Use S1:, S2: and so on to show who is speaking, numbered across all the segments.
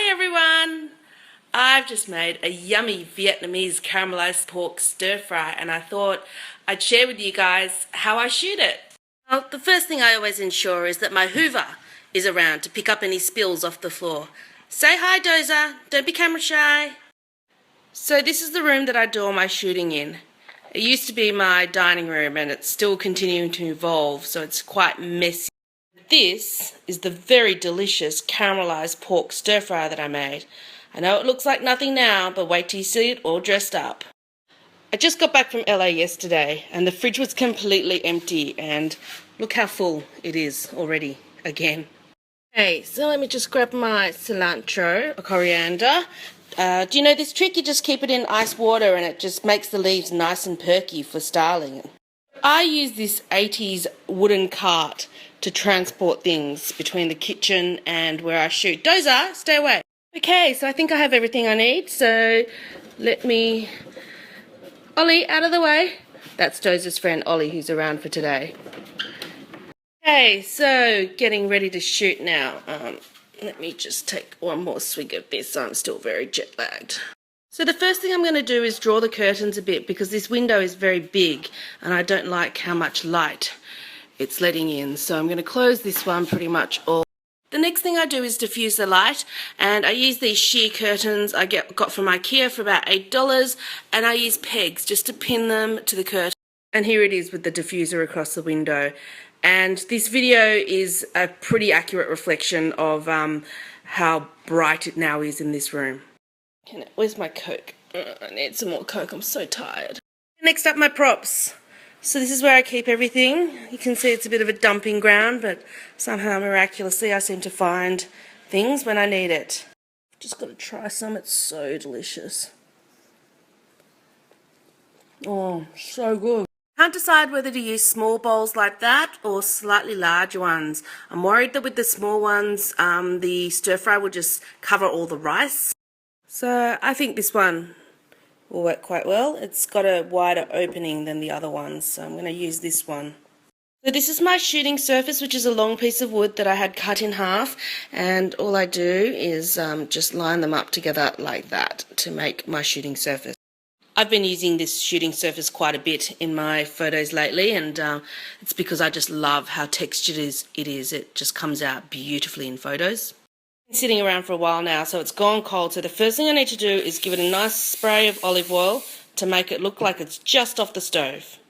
S1: Hi everyone! I've just made a yummy Vietnamese caramelized pork stir fry and I thought I'd share with you guys how I shoot it. Well, the first thing I always ensure is that my hoover is around to pick up any spills off the floor. Say hi, Dozer. Don't be camera shy. So this is the room that I do all my shooting in. It used to be my dining room and it's still continuing to evolve, so it's quite messy. This is the very delicious caramelized pork stir fry that I made. I know it looks like nothing now, but wait till you see it all dressed up. I just got back from LA yesterday and the fridge was completely empty and look how full it is already again. Okay, so let me just grab my cilantro or coriander. Do you know this trick? You just keep it in ice water and it just makes the leaves nice and perky for styling. I use this 80s wooden cart to transport things between the kitchen and where I shoot. Dozer, stay away. Okay, so I think I have everything I need, so let me... Ollie, out of the way. That's Dozer's friend Ollie who's around for today. Okay, so getting ready to shoot now. Let me just take one more swig of this. I'm still very jet lagged. So the first thing I'm going to do is draw the curtains a bit because this window is very big and I don't like how much light it's letting in. So I'm going to close this one pretty much all. The next thing I do is diffuse the light, and I use these sheer curtains I got from IKEA for about $8, and I use pegs just to pin them to the curtain. And here it is with the diffuser across the window. And this video is a pretty accurate reflection of how bright it now is in this room. Where's my Coke? I need some more Coke, I'm so tired. Next up, my props. So this is where I keep everything. You can see it's a bit of a dumping ground, but somehow miraculously I seem to find things when I need it. Just got to try some, it's so delicious. Oh, so good. Can't decide whether to use small bowls like that or slightly larger ones. I'm worried that with the small ones, the stir fry will just cover all the rice. So I think this one will work quite well. It's got a wider opening than the other ones, so I'm going to use this one. So this is my shooting surface, which is a long piece of wood that I had cut in half, and all I do is just line them up together like that to make my shooting surface. I've been using this shooting surface quite a bit in my photos lately, and it's because I just love how textured it is. It just comes out beautifully in photos. It's sitting around for a while now, so it's gone cold. So the first thing I need to do is give it a nice spray of olive oil to make it look like it's just off the stove.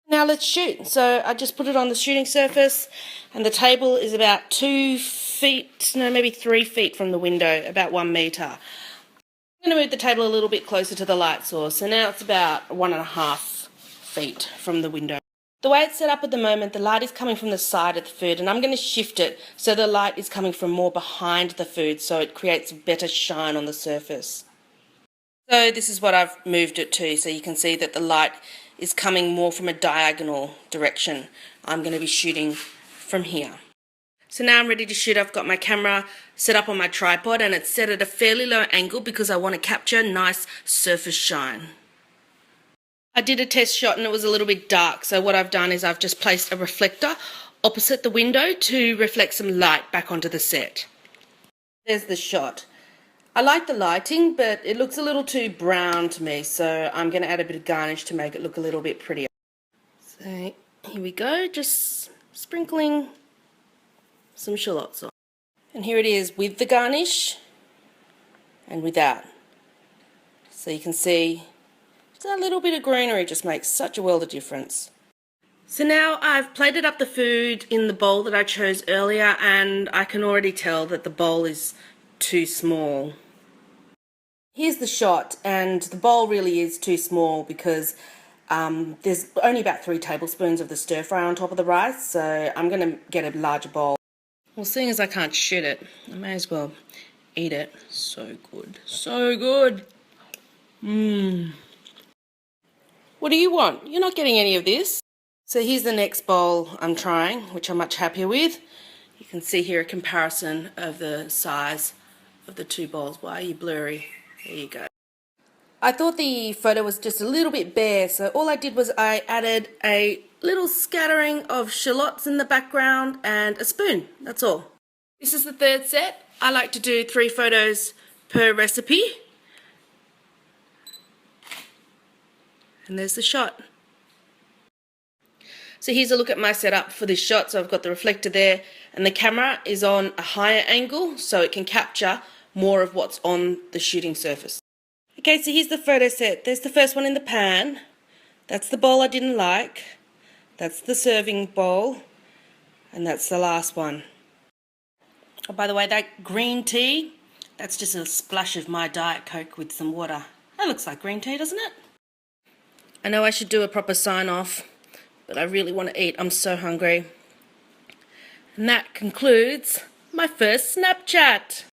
S1: Now let's shoot. So I just put it on the shooting surface, and the table is about 2 feet, no, maybe 3 feet from the window, about 1 metre. I'm going to move the table a little bit closer to the light source, so now it's about 1.5 feet from the window. The way it's set up at the moment, the light is coming from the side of the food, and I'm going to shift it so the light is coming from more behind the food, so it creates better shine on the surface. So this is what I've moved it to, so you can see that the light is coming more from a diagonal direction. I'm going to be shooting from here. So now I'm ready to shoot. I've got my camera set up on my tripod and it's set at a fairly low angle because I want to capture nice surface shine. I did a test shot and it was a little bit dark, so what I've done is I've just placed a reflector opposite the window to reflect some light back onto the set. There's the shot. I like the lighting, but it looks a little too brown to me, so I'm going to add a bit of garnish to make it look a little bit prettier. So here we go, just sprinkling some shallots on. And here it is with the garnish and without. So you can see a little bit of greenery just makes such a world of difference. So now I've plated up the food in the bowl that I chose earlier, and I can already tell that the bowl is too small. Here's the shot, and the bowl really is too small because there's only about 3 tablespoons of the stir fry on top of the rice, so I'm going to get a larger bowl. Well, seeing as I can't shoot it, I may as well eat it. So good. So good. What do you want? You're not getting any of this. So here's the next bowl I'm trying, which I'm much happier with. You can see here a comparison of the size of the 2 bowls. Why are you blurry? There you go. I thought the photo was just a little bit bare, so all I did was I added a little scattering of shallots in the background and a spoon. That's all. This is the third set. I like to do 3 photos per recipe. And there's the shot. So here's a look at my setup for this shot. So I've got the reflector there, and the camera is on a higher angle so it can capture more of what's on the shooting surface. Okay, so here's the photo set. There's the first one in the pan. That's the bowl I didn't like. That's the serving bowl. And that's the last one. Oh, by the way, that green tea, that's just a splash of my Diet Coke with some water. That looks like green tea, doesn't it? I know I should do a proper sign-off, but I really want to eat. I'm so hungry. And that concludes my first Snapchat.